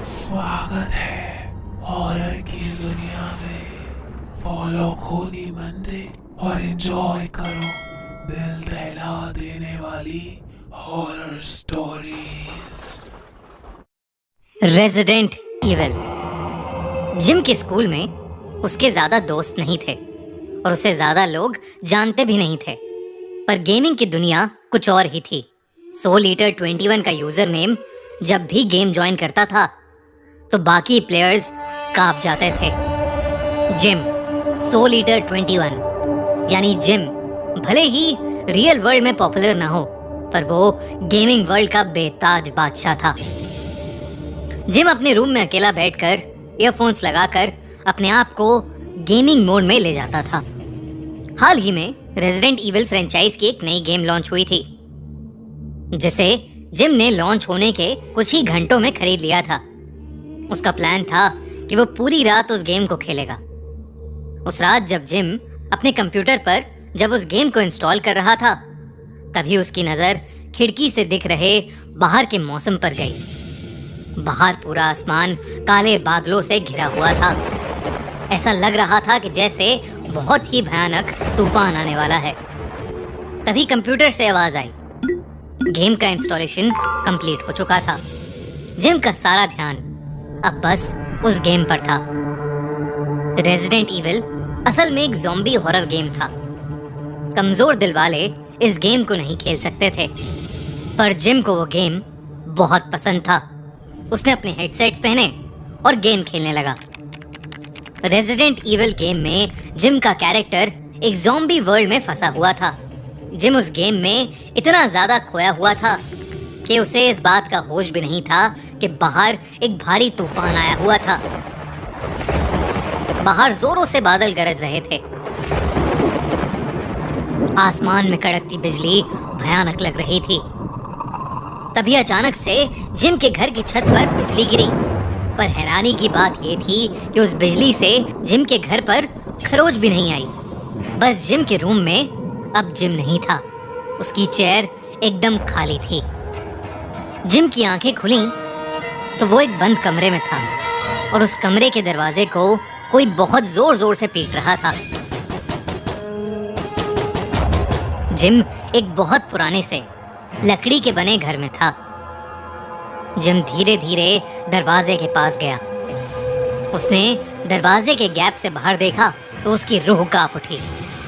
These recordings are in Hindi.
स्वागत है हॉरर की दुनिया में। फॉलो खूनी मंडे और एंजॉय करो दिल दहला देने वाली horror stories. Resident evil. Gym के स्कूल में उसके ज्यादा दोस्त नहीं थे और उसे ज्यादा लोग जानते भी नहीं थे, पर गेमिंग की दुनिया कुछ और ही थी। सोल ईटर 21 का यूजर नेम जब भी गेम ज्वाइन करता था तो बाकी प्लेयर्स कांप जाते थे। जिम सोल ईटर 21 यानी जिम भले ही रियल वर्ल्ड में पॉपुलर ना हो, पर वो गेमिंग वर्ल्ड का बेताज बादशाह था। जिम अपने रूम में अकेला बैठकर ईयरफोन्स लगाकर अपने आप को गेमिंग मोड में ले जाता था। हाल ही में रेजिडेंट इविल फ्रेंचाइज की एक नई गेम लॉन्च हुई थी, जिसे जिम ने लॉन्च होने के कुछ ही घंटों में खरीद लिया था। उसका प्लान था कि वो पूरी रात उस गेम को खेलेगा। उस रात जब जिम अपने कंप्यूटर पर जब उस गेम को इंस्टॉल कर रहा था, तभी उसकी नज़र खिड़की से दिख रहे बाहर के मौसम पर गई। बाहर पूरा आसमान काले बादलों से घिरा हुआ था। ऐसा लग रहा था कि जैसे बहुत ही भयानक तूफान आने वाला है। तभी कंप्यूटर से आवाज आई। गेम का इंस्टॉलेशन कंप्लीट हो चुका था। जिम का सारा ध्यान अब बस उस गेम पर था। रेजिडेंट इविल असल में एक ज़ॉम्बी हॉरर गेम था। कमजोर दिल वाले इस गेम को नहीं खेल सकते थे, पर जिम को वो गेम बहुत पसंद था। उसने अपने हेडसेट्स पहने और गेम खेलने लगा। रेजिडेंट इविल गेम में जिम का कैरेक्टर एक ज़ॉम्बी वर्ल्ड में फंसा हुआ था। जिम उस गेम में इतना ज्यादा खोया हुआ था कि उसे इस बात का होश भी नहीं था कि बाहर एक भारी तूफान आया हुआ था। बाहर जोरों से बादल गरज रहे थे। आसमान में कड़कती बिजली भयानक लग रही थी। तभी अचानक से जिम के घर की छत पर बिजली गिरी। पर हैरानी की बात यह थी कि उस बिजली से जिम के घर पर खरोच भी नहीं आई। बस जिम के रूम में अब जिम नहीं था। उसकी चेयर एकदम खाली थी। जिम की आंखें खुली तो वो एक बंद कमरे में था और उस कमरे के दरवाजे को कोई बहुत जोर जोर से पीट रहा था। जिम एक बहुत पुराने से लकड़ी के बने घर में था। जिम धीरे धीरे दरवाजे के पास गया। उसने दरवाजे के गैप से बाहर देखा तो उसकी रूह कांप उठी।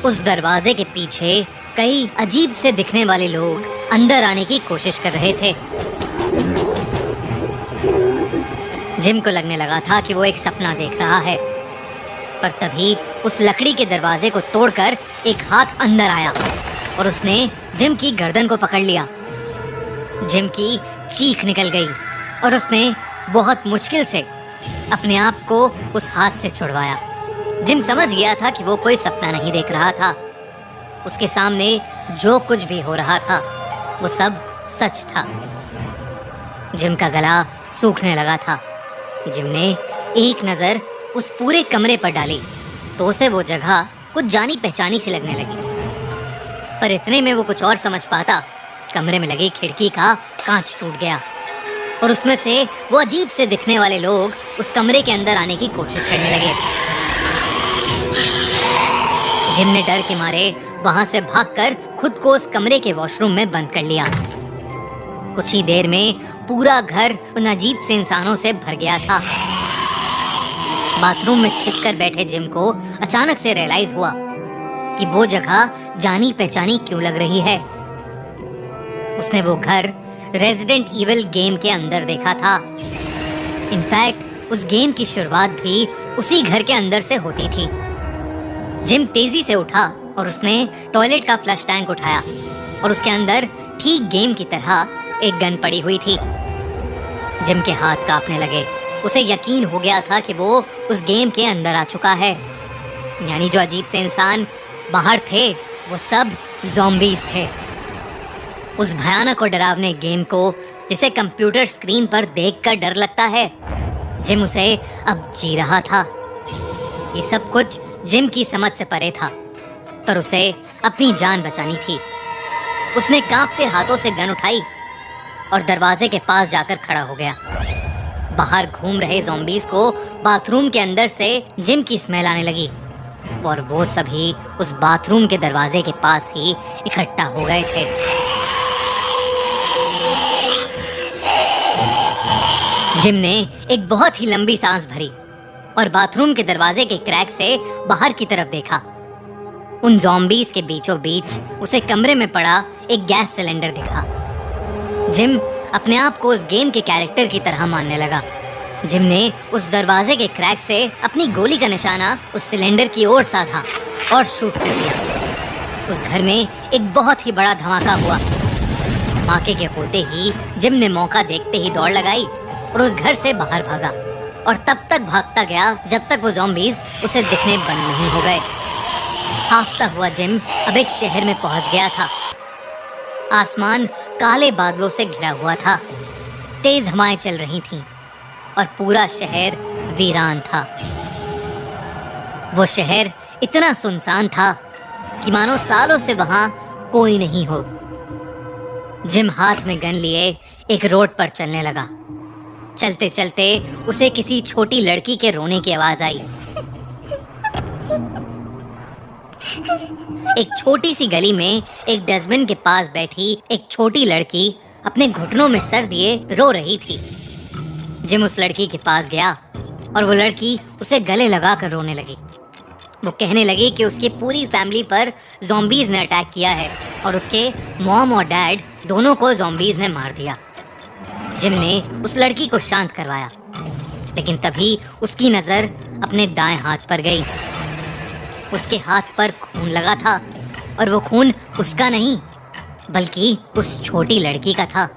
उस दरवाजे के पीछे कई अजीब से दिखने वाले लोग अंदर आने की कोशिश कर रहे थे। जिम को लगने लगा था कि वो एक सपना देख रहा है, पर तभी उस लकड़ी के दरवाजे को तोड़कर एक हाथ अंदर आया और उसने जिम की गर्दन को पकड़ लिया। जिम की चीख निकल गई और उसने बहुत मुश्किल से अपने आप को उस हाथ से छुड़वाया। जिम समझ गया था कि वो कोई सपना नहीं देख रहा था। उसके सामने जो कुछ भी हो रहा था वो सब सच था। जिम का गला सूखने लगा था। जिम ने एक नज़र उस पूरे कमरे पर डाली तो उसे वो जगह कुछ जानी पहचानी सी लगने लगी। पर इतने में वो कुछ और समझ पाता। कमरे में लगी खिड़की का कांच टूट गया और उसमें से वो अजीब से दिखने वाले लोग उस कमरे के अंदर आने की कोशिश करने लगे। जिम ने डर के मारे वहां से भागकर खुद को उस कमरे के वॉशरूम में बंद कर लिया। कुछ ही देर में पूरा घर उन अजीब से इंसानों से भर गया था। बाथरूम में छिप कर बैठे जिम को अचानक से रियलाइज हुआ कि वो जगह जानी पहचानी क्यों लग रही है। उसने वो घर रेजिडेंट इविल गेम के अंदर देखा था। इनफैक्ट उस गेम की शुरुआत भी उसी घर के अंदर से होती थी। जिम तेजी से उठा और उसने टॉयलेट का फ्लश टैंक उठाया और उसके अंदर ठीक गेम की तरह एक गन पड़ी हुई थी। जिम के हाथ कांपने लगे। उसे यकीन हो गया था कि वो उस गेम के अंदर आ चुका है। यानी जो अजीब से इंसान बाहर थे वो सब ज़ॉम्बीज़ थे। उस भयानक और डरावने गेम को जिसे कंप्यूटर स्क्रीन पर देखकर डर लगता है, जिम उसे अब जी रहा था। ये सब कुछ जिम की समझ से परे था, पर उसे अपनी जान बचानी थी। उसने कांपते हाथों से गन उठाई और दरवाजे के पास जाकर खड़ा हो गया। बाहर घूम रहे ज़ॉम्बीज़ को बाथरूम के अंदर से जिम की स्मेल आने लगी और वो सभी उस बाथरूम के दरवाजे के पास ही इकट्ठा हो गए थे। जिम ने एक बहुत ही लंबी सांस भरी और बाथरूम के दरवाजे के क्रैक से बाहर की तरफ देखा। उन ज़ॉम्बीज़ के बीचों बीच उसे कमरे में पड़ा एक गैस सिलेंडर दिखा। जिम अपने आप को उस गेम के कैरेक्टर की तरह मानने लगा। जिम ने उस दरवाजे के क्रैक से अपनी गोली का निशाना उस सिलेंडर की ओर साधा और शूट कर दिया। उस घर में एक बहुत ही बड़ा धमाका हुआ। धमाके के होते ही जिम ने मौका देखते ही दौड़ लगाई और उस घर से बाहर भागा और तब तक भागता गया जब तक वो ज़ॉम्बीज़ उसे दिखने बंद नहीं हो गए। हाफता हुआ जिम अब एक शहर में पहुंच गया था। आसमान काले बादलों से घिरा हुआ था। तेज हवाएं चल रही थीं और पूरा शहर वीरान था। वो शहर इतना सुनसान था कि मानो सालों से वहां कोई नहीं हो। जिम हाथ में गन लिए एक रोड पर चलने लगा। चलते चलते उसे किसी छोटी लड़की के रोने की आवाज आई। एक छोटी सी गली में एक डस्टबिन के पास बैठी एक छोटी लड़की अपने घुटनों में सर दिए रो रही थी। जिम उस लड़की के पास गया और वो लड़की उसे गले लगाकर रोने लगी। वो कहने लगी कि उसकी पूरी फैमिली पर ज़ॉम्बीज़ ने अटैक किया है और उसके मॉम और डैड दोनों को ज़ॉम्बीज़ ने मार दिया। जिम ने उस लड़की को शांत करवाया, लेकिन तभी उसकी नज़र अपने दाएं हाथ पर गई। उसके हाथ पर खून लगा था और वो खून उसका नहीं बल्कि उस छोटी लड़की का था।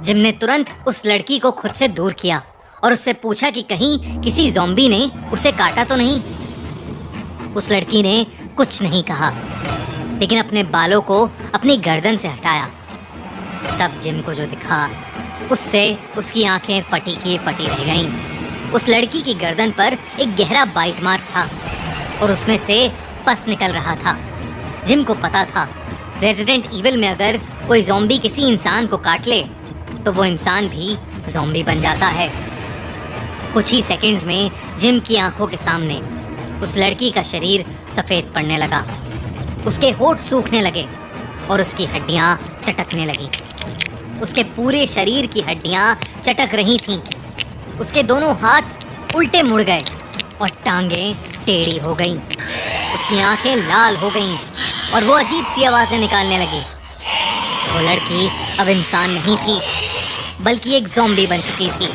जिम ने तुरंत उस लड़की को खुद से दूर किया और उससे पूछा कि कहीं किसी ज़ॉम्बी ने उसे काटा तो नहीं। उस लड़की ने कुछ नहीं कहा, लेकिन अपने बालों को अपनी गर्दन से हटाया। तब जिम को जो दिखा उससे उसकी आंखें फटी की फटी रह गईं। उस लड़की की गर्दन पर एक गहरा बाइट मार्क था और उसमें से पस निकल रहा था। जिम को पता था रेजिडेंट इविल में अगर कोई ज़ॉम्बी किसी इंसान को काट ले तो वो इंसान भी ज़ॉम्बी बन जाता है। कुछ ही सेकंड्स में जिम की आंखों के सामने उस लड़की का शरीर सफ़ेद पड़ने लगा। उसके होंठ सूखने लगे और उसकी हड्डियां चटकने लगी। उसके पूरे शरीर की हड्डियां चटक रही थीं। उसके दोनों हाथ उल्टे मुड़ गए और टांगें टेढ़ी हो गईं। उसकी आंखें लाल हो गईं और वो अजीब सी आवाज़ें निकालने लगी। वो लड़की अब इंसान नहीं थी बल्कि एक ज़ॉम्बी बन चुकी थी।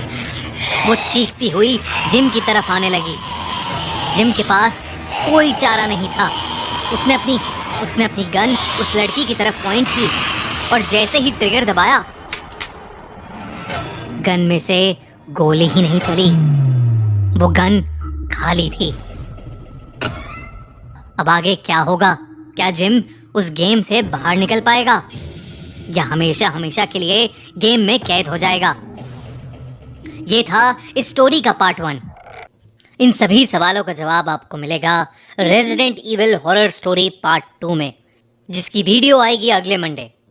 वो चीखती हुई जिम की तरफ आने लगी। जिम के पास कोई चारा नहीं था। उसने अपनी गन उस लड़की की तरफ पॉइंट की और जैसे ही ट्रिगर दबाया, गन में से गोली ही नहीं चली। वो गन खाली थी। अब आगे क्या होगा? क्या जिम उस गेम से बाहर निकल पाएगा या हमेशा हमेशा के लिए गेम में कैद हो जाएगा? ये था इस स्टोरी का पार्ट 1। इन सभी सवालों का जवाब आपको मिलेगा resident evil horror story part 2 में, जिसकी वीडियो आएगी अगले मंडे।